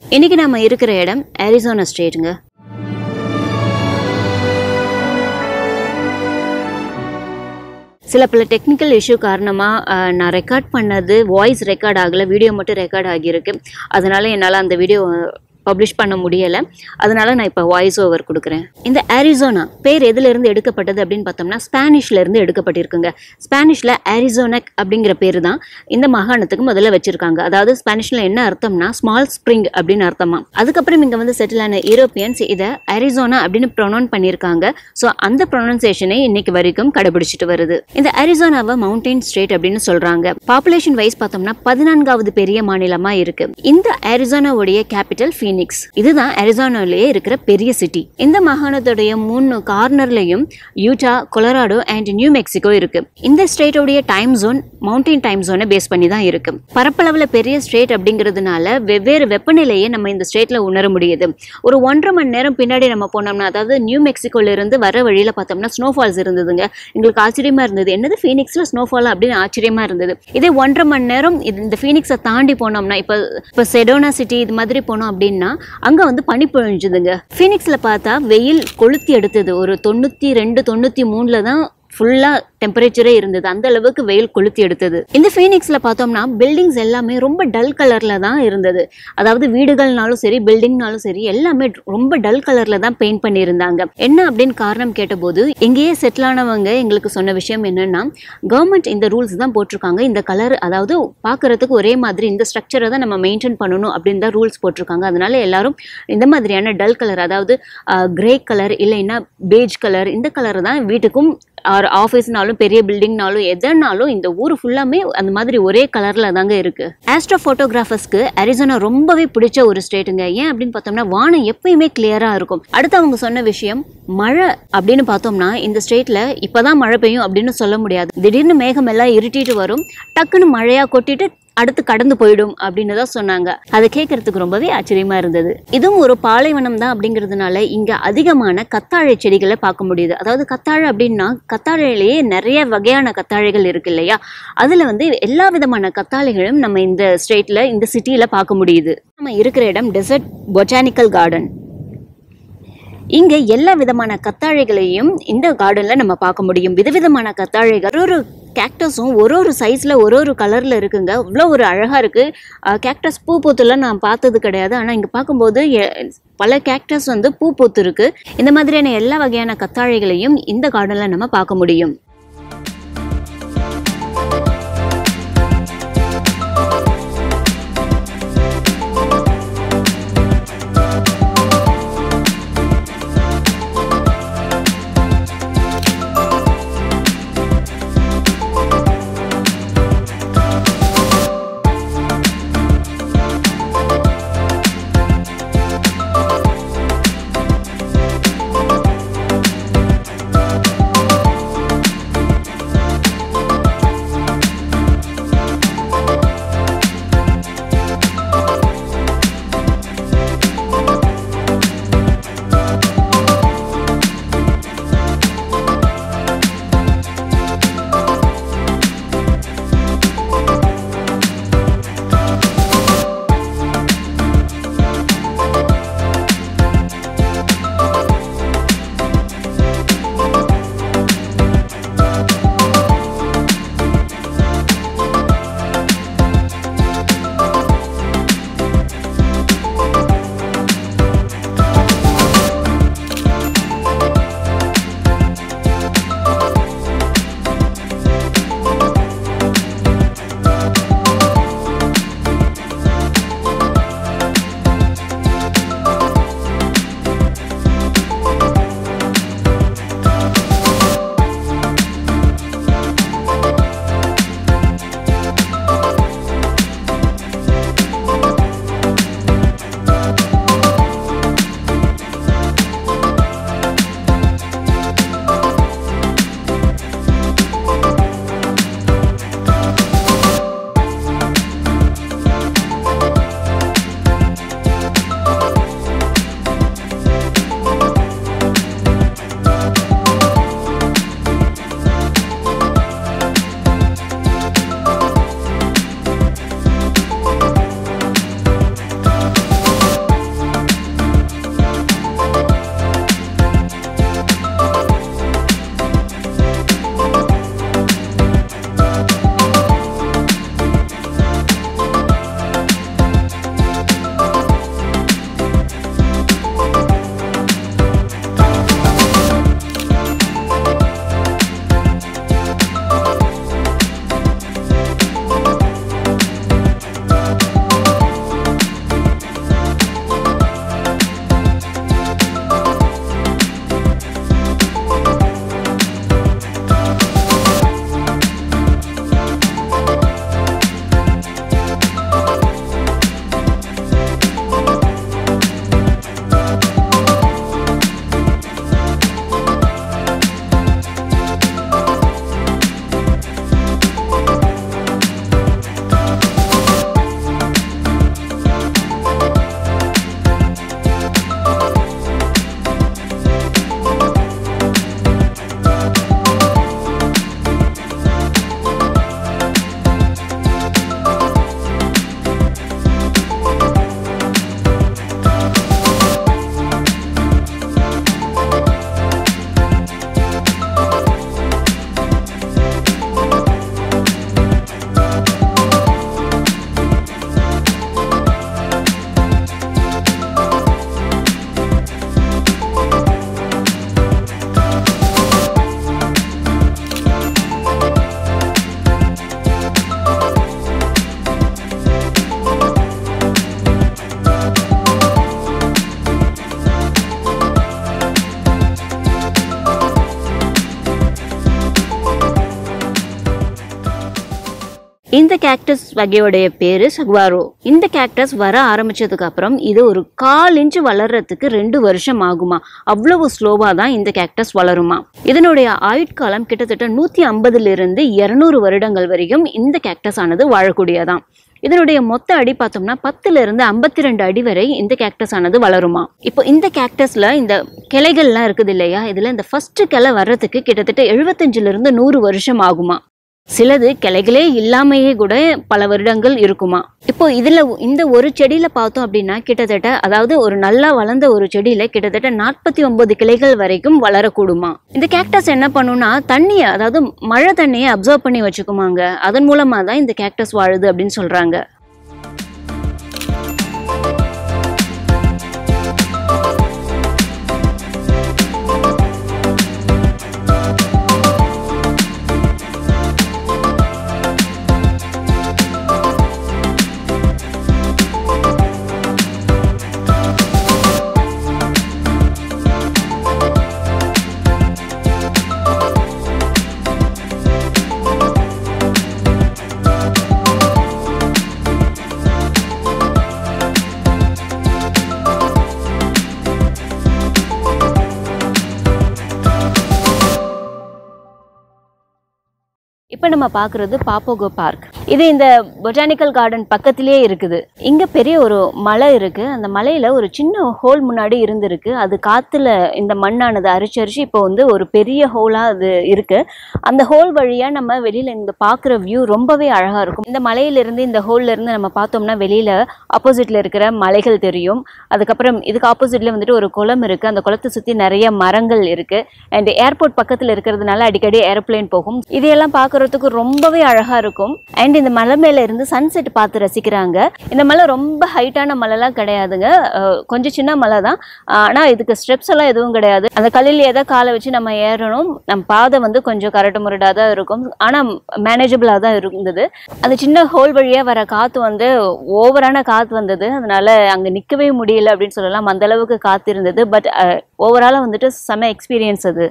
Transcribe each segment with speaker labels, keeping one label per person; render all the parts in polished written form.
Speaker 1: இன்னைக்கு நாம இருக்கிற இடம் அரிசோனா ஸ்டேட்டுங்க. சில பல டெக்னிக்கல் இஷ்யூ காரணமாக நான் ரெக்கார்ட் பண்ணது வாய்ஸ் ரெக்கார்ட் ஆகலை, வீடியோ மட்டும் ரெக்கார்ட் ஆகியிருக்கு. அதனால என்னால் அந்த வீடியோ பப்ளிஷ் பண்ண முடியலை. அதனால நான் இப்போ வாய்ஸ் ஓவர் கொடுக்குறேன். இந்த அரிசோனா பேர் எதுலேருந்து எடுக்கப்பட்டது அப்படின்னு பார்த்தோம்னா ஸ்பானிஷ்லேருந்து எடுக்கப்பட்டிருக்குங்க. ஸ்பானிஷில் அரிசோனக் அப்படிங்கிற பேர் தான் இந்த மாகாணத்துக்கு முதல்ல வச்சுருக்காங்க. அதாவது ஸ்பானிஷில் என்ன அர்த்தம்னா ஸ்மால் ஸ்ப்ரிங் அப்படின்னு அர்த்தமா. அதுக்கப்புறம் இங்கே வந்து செட்டில் ஆன யூரோப்பியன்ஸ் இதை அரிசோனா அப்படின்னு ப்ரொனவுன் பண்ணியிருக்காங்க. ஸோ அந்த ப்ரொனன்சியேஷனை இன்னைக்கு வரைக்கும் கடைபிடிச்சிட்டு வருது. இந்த அரிசோனாவை மவுண்டைன் ஸ்டேட் அப்படின்னு சொல்கிறாங்க. பாப்புலேஷன் வைஸ் பார்த்தோம்னா 14வது பெரிய மாநிலமாக இருக்கு. இந்த அரிசோனாவுடைய கேபிட்டல் ஃபீனிக்ஸ். இதுதான் அரிசோனாவிலேயே இருக்கிற பெரிய சிட்டி. இந்த மாகாணத்துடைய 3 கார்னர்லையும் Utah, Colorado and New Mexico இருக்கு. இந்த ஸ்டேட்டோடைய டைம் ஜோன் மவுண்டைன் டைம் ஜோனை பேஸ் பண்ணி தான் இருக்கு. பரப்பளவுல பெரிய ஸ்டேட் அப்படிங்கிறதுனால வெவ்வேறு வெப்பநிலையை நம்ம இந்த ஸ்டேட்ல உணர முடியுது. ஒரு 1.5 மணி நேரம் பின்னாடி நம்ம போனோம்னா, அதாவது நியூ மெக்சிகோல இருந்து வர வழியில பார்த்தோம்னா ஸ்னோஃபால்ஸ் இருந்ததுங்க. எங்களுக்கு ஆச்சரியமா இருந்தது, என்னது ஃபீனிக்ஸ்ல ஸ்னோஃபால் அப்படின்னு ஆச்சரியமா இருந்தது. இதே 1.5 மணி நேரம் இந்த ஃபீனிக்ஸை தாண்டி போனோம்னா, இப்போ செடோனா சிட்டி இது மாதிரி போனோம் அப்படின்னா அங்க வந்து பனி பொழிஞ்சுதுங்க. ஃபீனிக்ஸ்ல பார்த்தா வெயில் கொளுத்தி எடுத்தது. ஒரு 92, 93 தான் ஃபுல்லா டெம்பரேச்சரே இருந்தது. அந்த அளவுக்கு வெயில் கொளுத்தி எடுத்தது. இந்த ஃபீனிக்ஸ்ல பார்த்தோம்னா பில்டிங்ஸ் எல்லாமே ரொம்ப டல் கலர்ல தான் இருந்தது. அதாவது வீடுகள்னாலும் சரி பில்டிங்னாலும் சரி எல்லாமே ரொம்ப டல் கலர்ல தான் பெயிண்ட் பண்ணியிருந்தாங்க. என்ன அப்படின்னு காரணம் கேட்டபோது இங்கேயே செட்டில் ஆனவங்க எங்களுக்கு சொன்ன விஷயம் என்னன்னா, கவர்மெண்ட் இந்த ரூல்ஸ் தான் போட்டிருக்காங்க. இந்த கலர் அதாவது பார்க்கறதுக்கு ஒரே மாதிரி இந்த ஸ்ட்ரக்சரை தான் நம்ம மெயின்டைன் பண்ணணும் அப்படின்னு தான் ரூல்ஸ் போட்டிருக்காங்க. அதனால எல்லாரும் இந்த மாதிரியான டல் கலர், அதாவது கிரே கலர் இல்லைன்னா பேஜ் கலர், இந்த கலர் தான் வீட்டுக்கும் ஆஃபீஸ்னாலும் பெரிய பில்டிங்னாலும் எதனாலும் இந்த ஊர் ஃபுல்லாமே அந்த மாதிரி ஒரே கலர்ல தாங்க இருக்கு. ஆஸ்ட்ரோ போட்டோகிராஃபர்ஸ்க்கு அரிசோனா ரொம்பவே பிடிச்ச ஒரு ஸ்டேட்டுங்க. ஏன் அப்படின்னு பார்த்தோம்னா வானம் எப்பயுமே கிளியரா இருக்கும். அடுத்து அவங்க சொன்ன விஷயம் மழை அப்படின்னு பார்த்தோம்னா இந்த ஸ்டேட்ல இப்பதான் மழை பெய்யும் அப்படின்னு சொல்ல முடியாது. திடீர்னு மேகம் எல்லாம் இருட்டிட்டு வரும், டக்குன்னு மழையா கொட்டிட்டு அடுத்து கடந்து போயிடும் அப்படின்னு தான் சொன்னாங்க. அதை கேட்கறதுக்கு ரொம்பவே ஆச்சரியமா இருந்தது. இதுவும் ஒரு பாலைவனம் தான் அப்படிங்கிறதுனால இங்க அதிகமான கத்தாழை செடிகளை பார்க்க முடியுது. அதாவது கத்தாழை அப்படின்னா கத்தாழையிலேயே நிறைய வகையான கத்தாழைகள் இருக்கு இல்லையா, அதுல வந்து எல்லா விதமான கத்தாழைகளும் நம்ம இந்த ஸ்டேட்ல இந்த சிட்டியில பார்க்க முடியுது. நம்ம இருக்கிற இடம் டெசர்ட் பொட்டானிக்கல் கார்டன். இங்க எல்லா விதமான கத்தாழைகளையும் இந்த கார்டன்ல நம்ம பார்க்க முடியும். விதவிதமான கத்தாழைகள், ஒரு கேக்டஸும் ஒரு சைஸ்ல ஒரு கலர்ல இருக்குங்க. அவ்வளோ ஒரு அழகா இருக்கு. கேக்டஸ் பூ பூத்துலாம் நான் பார்த்தது கிடையாது. ஆனா இங்க பார்க்கும்போது பல கேக்டஸ் வந்து பூ பூத்து இருக்கு. இந்த மாதிரியான எல்லா வகையான கத்தாழைகளையும் இந்த கார்டன்ல நம்ம பார்க்க முடியும். இந்த கேக்டஸ் வகையோடைய பேரு சகுவாரோ. இந்த கேக்டஸ் வர ஆரம்பிச்சதுக்கு அப்புறம் இது ஒரு 1/4 இன்ச் வளர்றதுக்கு 2 வருஷம் ஆகுமா. அவ்வளவு ஸ்லோவா தான் இந்த கேக்டஸ் வளருமா. இதனுடைய ஆயுட்காலம் கிட்டத்தட்ட 150 to 200 வருடங்கள் வரைக்கும் இந்த கேக்டஸ் ஆனது வாழக்கூடியதான். இதனுடைய மொத்த அடி பார்த்தோம்னா 10 to 52 அடி வரை இந்த கேக்டஸ் ஆனது வளருமா. இப்போ இந்த கேக்டஸ்ல இந்த கிளைகள்லாம் இருக்குது இல்லையா, இதுல இந்த ஃபர்ஸ்ட் கிளை வர்றதுக்கு கிட்டத்தட்ட 75 to 100 வருஷம் ஆகுமா. சிலது கிளைகளே இல்லாமையே கூட பல வருடங்கள் இருக்குமா. இப்போ இதுல இந்த ஒரு செடியில பார்த்தோம் அப்படின்னா கிட்டத்தட்ட, அதாவது ஒரு நல்லா வளர்ந்த ஒரு செடியில கிட்டத்தட்ட 49 கிளைகள் வரைக்கும் வளரக்கூடுமா. இந்த கேக்டஸ் என்ன பண்ணும்னா தண்ணியை, அதாவது மழை தண்ணியை அப்சர்வ் பண்ணி வச்சுக்குமாங்க. அதன் மூலமா தான் இந்த கேக்டஸ் வாழுது அப்படின்னு சொல்றாங்க. இப்போ நம்ம பார்க்குறது பாப்போகோ பார்க். இது இந்த பொட்டானிக்கல் கார்டன் பக்கத்திலேயே இருக்குது. இங்கே பெரிய ஒரு மலை இருக்குது. அந்த மலையில் ஒரு சின்ன ஹோல் முன்னாடி இருந்திருக்கு. அது காற்றுல இந்த மண்ணானது அரிச்சு இப்போ வந்து ஒரு பெரிய ஹோலாக அது இருக்குது. அந்த ஹோல் வழியாக நம்ம வெளியில் இங்கே பார்க்குற வியூ ரொம்பவே அழகாக இருக்கும். இந்த மலையிலேருந்து, இந்த ஹோல்லேருந்து நம்ம பார்த்தோம்னா வெளியில் ஆப்போசிட்டில் இருக்கிற மலைகள் தெரியும். அதுக்கப்புறம் இதுக்கு ஆப்போசிட்டில் வந்துட்டு ஒரு குளம் இருக்குது. அந்த குளத்தை சுற்றி நிறைய மரங்கள் இருக்குது. அண்ட் ஏர்போர்ட் பக்கத்தில் இருக்கிறதுனால அடிக்கடி ஏரோப்ளேன் போகும். இதையெல்லாம் பார்க்குறதுக்கு ரொம்பவே அழகா இருக்கும். அண்ட் இந்த மலை மேல இருந்து சன்செட் பார்த்து ரசிக்கிறாங்க. இந்த மலை ரொம்ப ஹைட்டான மலைலாம் கிடையாதுங்க, கொஞ்சம் சின்ன மலை தான். ஆனா இதுக்கு ஸ்டெப்ஸ் எல்லாம் எதுவும் கிடையாது. அந்த கல்லில் ஏதோ காலை வச்சு நம்ம ஏறணும். நம்ம பாதை வந்து கொஞ்சம் கரட்டு முரடா தான் இருக்கும், ஆனா மேனேஜபிளா தான் இருந்தது. அந்த சின்ன ஹோல் வழியா வர காத்து வந்து ஓவரான காத்து வந்தது. அதனால அங்க நிக்கவே முடியல அப்படின்னு சொல்லலாம். அந்த அளவுக்கு காத்து இருந்தது. பட் ஓவராலா வந்துட்டு செம எக்ஸ்பீரியன்ஸ் அது.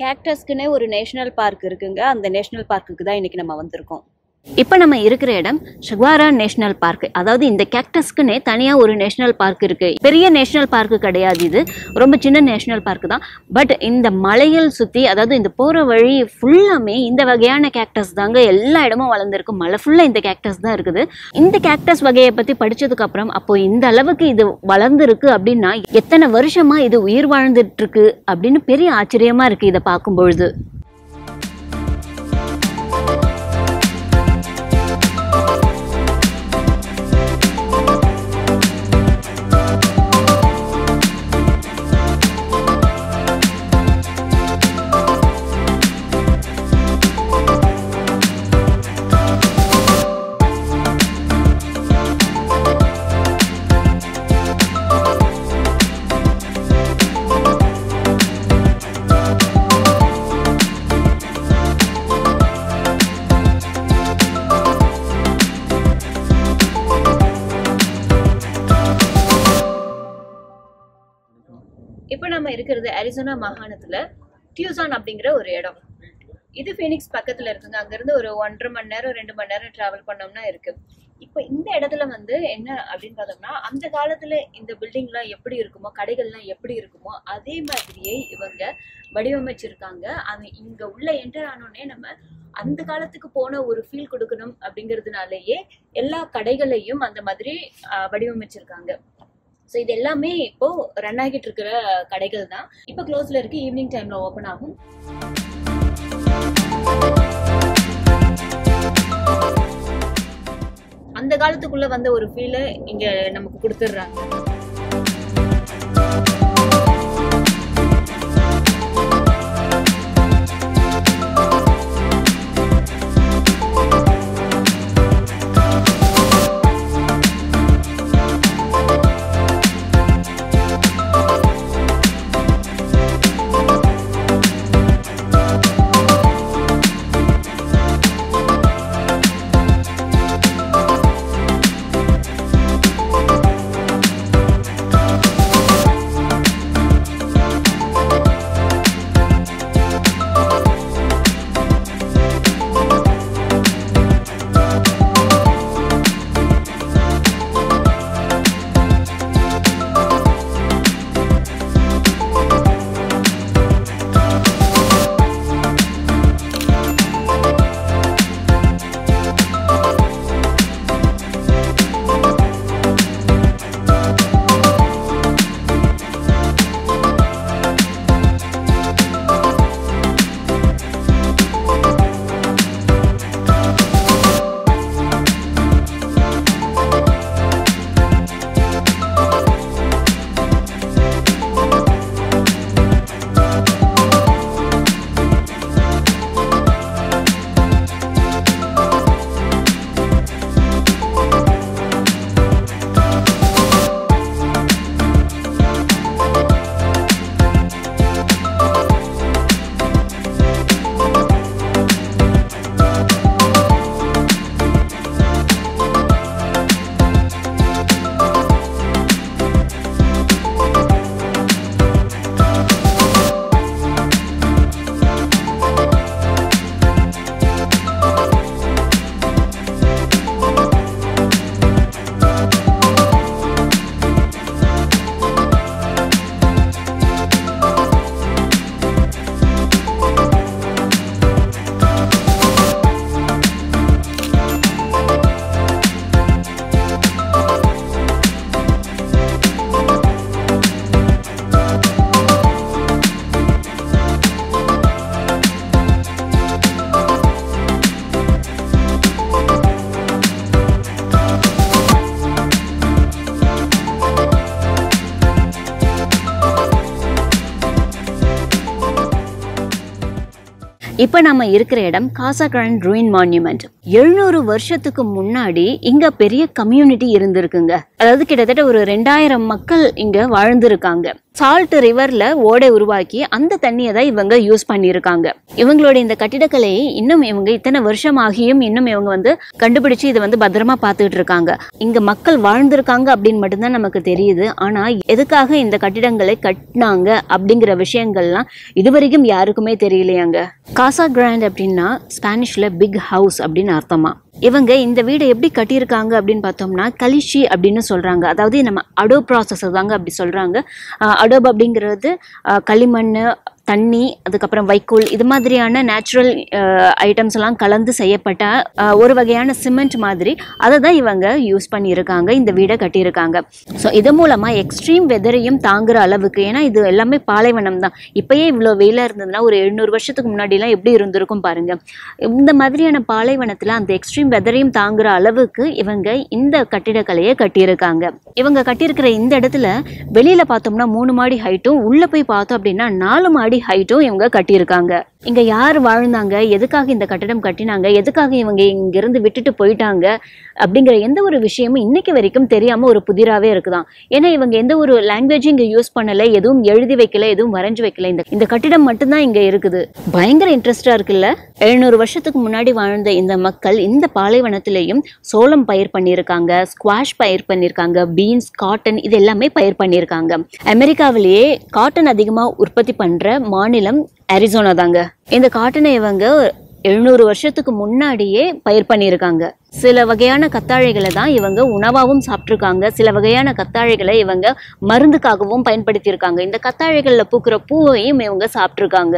Speaker 1: கேக்டஸ்க்குனே ஒரு நேஷனல் பார்க் இருக்குங்க. அந்த நேஷனல் பார்க்குக்கு தான் இன்னைக்கு நம்ம வந்திருக்கோம். இப்போ நம்ம இருக்கிற இடம் சகுவாரா நேஷனல் பார்க். அதாவது இந்த கேக்டஸ்க்குனே தனியாக ஒரு நேஷனல் பார்க் இருக்கு. பெரிய நேஷனல் பார்க்கு கிடையாது, இது ரொம்ப சின்ன நேஷனல் பார்க் தான். பட் இந்த மலைகள் சுற்றி, அதாவது இந்த போகிற வழி ஃபுல்லாமே இந்த வகையான கேக்டஸ் தாங்க எல்லா இடமும் வளர்ந்துருக்கு. மலை ஃபுல்லாக இந்த கேக்டஸ் தான் இருக்குது. இந்த கேக்டஸ் வகையை பற்றி படித்ததுக்கு அப்புறம், அப்போ இந்த அளவுக்கு இது வளர்ந்துருக்கு அப்படின்னா எத்தனை வருஷமா இது உயிர் வாழ்ந்துட்டு இருக்கு அப்படின்னு பெரிய ஆச்சரியமா இருக்கு இதை பார்க்கும்பொழுது. இப்போ நம்ம இருக்கிறது அரிசோனா மாகாணத்துல டியூசான் அப்படிங்கிற ஒரு இடம். இது ஃபீனிக்ஸ் பக்கத்துல இருக்குங்க. அங்கிருந்து ஒரு 1.5 மணி நேரம் 2 மணி நேரம் டிராவல் பண்ணோம்னா இருக்கு. இப்போ இந்த இடத்துல வந்து என்ன அப்படின்னு பார்த்தோம்னா, அந்த காலத்துல இந்த பில்டிங்லாம் எப்படி இருக்குமோ, கடைகள்லாம் எப்படி இருக்குமோ அதே மாதிரியே இவங்க வடிவமைச்சிருக்காங்க. அது இங்க உள்ள என்டர் ஆனோடனே நம்ம அந்த காலத்துக்கு போன ஒரு ஃபீல் கொடுக்கணும் அப்படிங்கிறதுனாலயே எல்லா கடைகளையும் அந்த மாதிரி வடிவமைச்சிருக்காங்க. ஸோ இது எல்லாமே இப்போ ரன் ஆகிட்டு இருக்கிற கடைகள் தான். இப்போ க்ளோஸ்ல இருக்கு, ஈவினிங் டைம்ல ஓப்பன் ஆகும். அந்த காலத்துக்குள்ள வந்த ஒரு ஃபீலை இங்க நமக்கு கொடுத்துடுறாங்க. இப்போ நம்ம இருக்கிற இடம் காசா கிராண்ட் ரூயின் மான்யூமெண்ட். 700 வருஷத்துக்கு முன்னாடி இங்க பெரிய கம்யூனிட்டி இருந்திருக்குங்க. அதாவது கிட்டத்தட்ட ஒரு 2000 மக்கள் இங்க வாழ்ந்திருக்காங்க. சால்ட் ரிவர்ல ஓடை உருவாக்கி அந்த தண்ணியை தான் இவங்க யூஸ் பண்ணியிருக்காங்க. இவங்களோட இந்த கட்டிடக்கலையை இன்னும் இவங்க இத்தனை வருஷம் ஆகியும் இன்னும் இவங்க கண்டுபிடிச்சு இதை பத்திரமா பார்த்துட்டு இருக்காங்க. இங்க மக்கள் வாழ்ந்திருக்காங்க அப்படின்னு மட்டும்தான் நமக்கு தெரியுது. ஆனா எதுக்காக இந்த கட்டிடங்களை கட்டினாங்க அப்படிங்கிற விஷயங்கள்லாம் இதுவரைக்கும் யாருக்குமே தெரியலையாங்க. காசா கிராண்ட் அப்படின்னா ஸ்பானிஷ்ல பிக் ஹவுஸ் அப்படின்னு அர்த்தமா. இவங்க இந்த வீடை எப்படி கட்டியிருக்காங்க அப்படின்னு பார்த்தோம்னா கலிஷி அப்படின்னு சொல்றாங்க. அதாவது நம்ம அடோப் ப்ராசஸ் தாங்க அப்படி சொல்றாங்க. அடோப் அப்படிங்கிறது களிமண், தண்ணி, அதுக்கப்புறம் வைக்கோல், இது மாதிரியான நேச்சுரல் ஐட்டம்ஸ் எல்லாம் கலந்து செய்யப்பட்ட ஒரு வகையான சிமெண்ட் மாதிரி அதை தான் இவங்க யூஸ் பண்ணியிருக்காங்க, இந்த வீடை கட்டியிருக்காங்க. ஸோ இது மூலமா எக்ஸ்ட்ரீம் வெதரையும் தாங்குற அளவுக்கு, ஏன்னா இது எல்லாமே பாலைவனம் தான். இப்பயே இவ்வளோ வெயிலாக இருந்ததுன்னா ஒரு 700 வருஷத்துக்கு முன்னாடிலாம் எப்படி இருந்திருக்கும் பாருங்க. இந்த மாதிரியான பாலைவனத்தில் அந்த எக்ஸ்ட்ரீம் வெதரையும் தாங்குற அளவுக்கு இவங்க இந்த கட்டிடக்கலையை கட்டியிருக்காங்க. இவங்க கட்டியிருக்கிற இந்த இடத்துல வெளியில பார்த்தோம்னா 3 மாடி ஹைட்டும், உள்ள போய் பார்த்தோம் அப்படின்னா 4 மாடி ஹைட்டும் இவங்க கட்டியிருக்காங்க. இங்க யார் வாழ்ந்தாங்க, எதுக்காக இந்த கட்டடம் கட்டினாங்க, எதுக்காக இவங்க இங்கிருந்து விட்டுட்டு போயிட்டாங்க அப்படிங்கிற எந்த ஒரு விஷயமும் இன்னைக்கு வரைக்கும் தெரியாம ஒரு புதிராவே இருக்குதான். ஏன்னா இவங்க எந்த ஒரு லாங்குவேஜும் இங்க யூஸ் பண்ணல, எதுவும் எழுதி வைக்கல, எதுவும் வரைஞ்சு வைக்கல. இந்த கட்டிடம் மட்டும்தான் இங்க இருக்குது. பயங்கர இன்ட்ரெஸ்டா இருக்குல்ல. 700 வருஷத்துக்கு முன்னாடி வாழ்ந்த இந்த மக்கள் இந்த பாலைவனத்திலையும் சோளம் பயிர் பண்ணியிருக்காங்க, ஸ்குவாஷ் பயிர் பண்ணியிருக்காங்க, பீன்ஸ், காட்டன், இது எல்லாமே பயிர் பண்ணியிருக்காங்க. அமெரிக்காவிலேயே காட்டன் அதிகமா உற்பத்தி பண்ற மாநிலம் அரிசோனா தாங்க. இந்த காட்டனை இவங்க 700 வருஷத்துக்கு முன்னாடியே பயிர் பண்ணியிருக்காங்க. சில வகையான கத்தாழைகளை தான் இவங்க உணவாகவும் சாப்பிட்ருக்காங்க. சில வகையான கத்தாழைகளை இவங்க மருந்துக்காகவும் பயன்படுத்தியிருக்காங்க. இந்த கத்தாழைகளில் பூக்கிற பூவையும் இவங்க சாப்பிட்ருக்காங்க.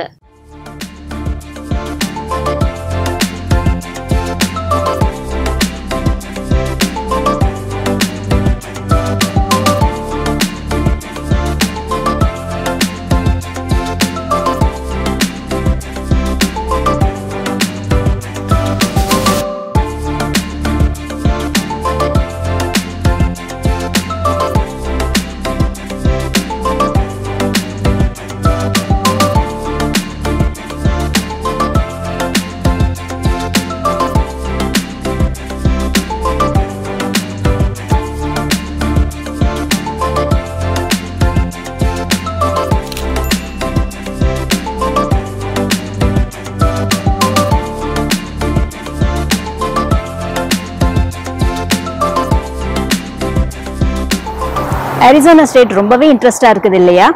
Speaker 1: அரிசோனா ஸ்டேட் ரொம்பவே இன்ட்ரெஸ்டா இருக்குது இல்லையா?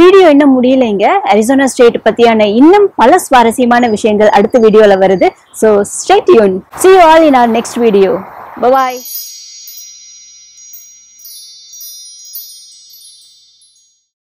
Speaker 1: வீடியோ இன்னும் முடியலைங்க. அரிசோனா ஸ்டேட் பத்தியான இன்னும் பல சுவாரஸ்யமான விஷயங்கள் அடுத்த வீடியோல வருது. So stay tuned. See you all in our next video. Bye bye.